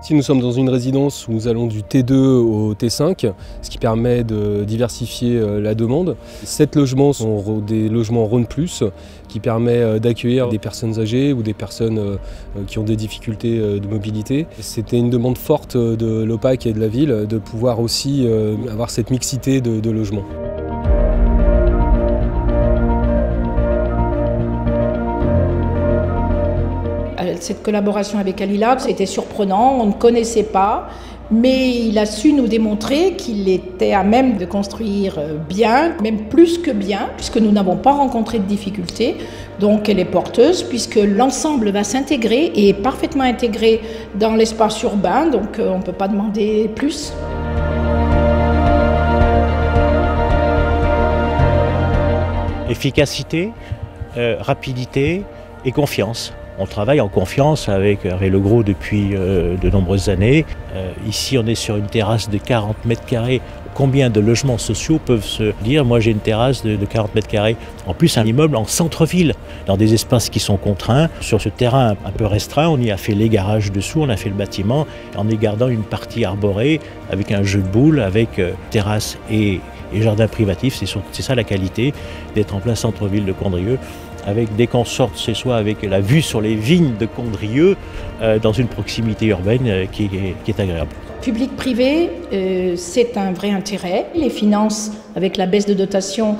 Ici, nous sommes dans une résidence où nous allons du T2 au T5, ce qui permet de diversifier la demande. 7 logements sont des logements Rhône Plus, qui permet d'accueillir des personnes âgées ou des personnes qui ont des difficultés de mobilité. C'était une demande forte de l'OPAC et de la ville de pouvoir aussi avoir cette mixité de logements. Cette collaboration avec Alila, c'était surprenant, on ne connaissait pas, mais il a su nous démontrer qu'il était à même de construire bien, même plus que bien, puisque nous n'avons pas rencontré de difficultés. Donc elle est porteuse, puisque l'ensemble va s'intégrer et est parfaitement intégré dans l'espace urbain, donc on ne peut pas demander plus. Efficacité, rapidité et confiance. On travaille en confiance avec Ray Legros depuis de nombreuses années. Ici, on est sur une terrasse de 40 mètres carrés. Combien de logements sociaux peuvent se dire « moi j'ai une terrasse de 40 mètres carrés ». En plus, un immeuble en centre-ville, dans des espaces qui sont contraints. Sur ce terrain un peu restreint, on y a fait les garages dessous, on a fait le bâtiment, en y gardant une partie arborée, avec un jeu de boules, avec terrasse et jardin privatif. C'est ça la qualité d'être en plein centre-ville de Condrieu, avec dès qu'on sort chez soi avec la vue sur les vignes de Condrieu, dans une proximité urbaine qui est agréable. Public-privé, c'est un vrai intérêt. Les finances, avec la baisse de dotation,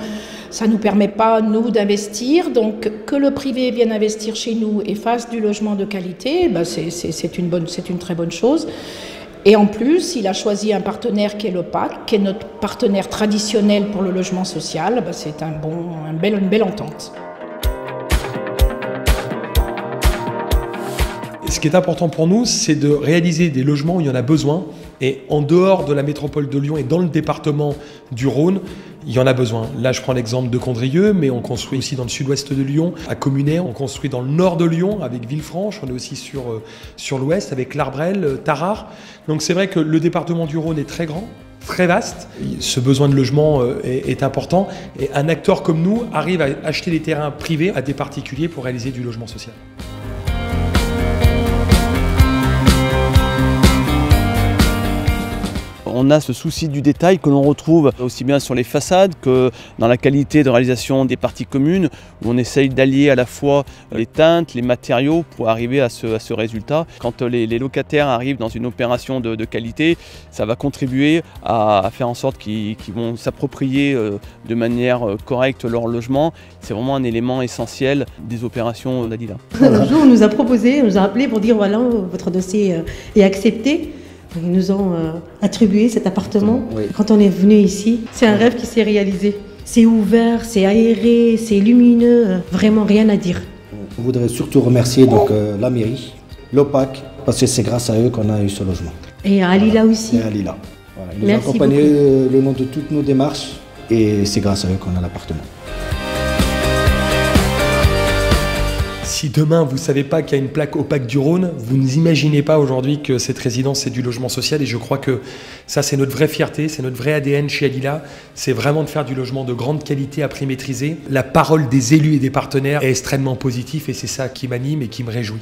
ça ne nous permet pas, nous, d'investir. Donc, que le privé vienne investir chez nous et fasse du logement de qualité, ben c'est une très bonne chose. Et en plus, il a choisi un partenaire qui est l'OPAC, qui est notre partenaire traditionnel pour le logement social. Ben c'est une belle entente. Ce qui est important pour nous, c'est de réaliser des logements où il y en a besoin. Et en dehors de la métropole de Lyon et dans le département du Rhône, il y en a besoin. Là, je prends l'exemple de Condrieu, mais on construit aussi dans le sud-ouest de Lyon, à Communaire. On construit dans le nord de Lyon, avec Villefranche. On est aussi sur l'ouest, avec l'Arbrel, Tarare. Donc c'est vrai que le département du Rhône est très grand, très vaste. Ce besoin de logement est important. Et un acteur comme nous arrive à acheter des terrains privés à des particuliers pour réaliser du logement social. On a ce souci du détail que l'on retrouve aussi bien sur les façades que dans la qualité de réalisation des parties communes, où on essaye d'allier à la fois les teintes, les matériaux pour arriver à ce résultat. Quand les locataires arrivent dans une opération de qualité, ça va contribuer à faire en sorte qu'ils vont s'approprier de manière correcte leur logement. C'est vraiment un élément essentiel des opérations d'Alila. Un jour, on nous a proposé, on nous a appelé pour dire voilà, votre dossier est accepté. Ils nous ont attribué cet appartement. Oui. Quand on est venu ici, c'est un rêve qui s'est réalisé. C'est ouvert, c'est aéré, c'est lumineux, vraiment rien à dire. On voudrait surtout remercier donc, la mairie, l'OPAC, parce que c'est grâce à eux qu'on a eu ce logement. Et à Alila aussi. Et à Alila. Voilà. Ils nous ont accompagnés le long de toutes nos démarches et c'est grâce à eux qu'on a l'appartement. Si demain vous ne savez pas qu'il y a une plaque OPAC du Rhône, vous n'imaginez pas aujourd'hui que cette résidence c'est du logement social et je crois que ça c'est notre vraie fierté, c'est notre vrai ADN chez Alila, c'est vraiment de faire du logement de grande qualité à prix maîtrisé. La parole des élus et des partenaires est extrêmement positive et c'est ça qui m'anime et qui me réjouit.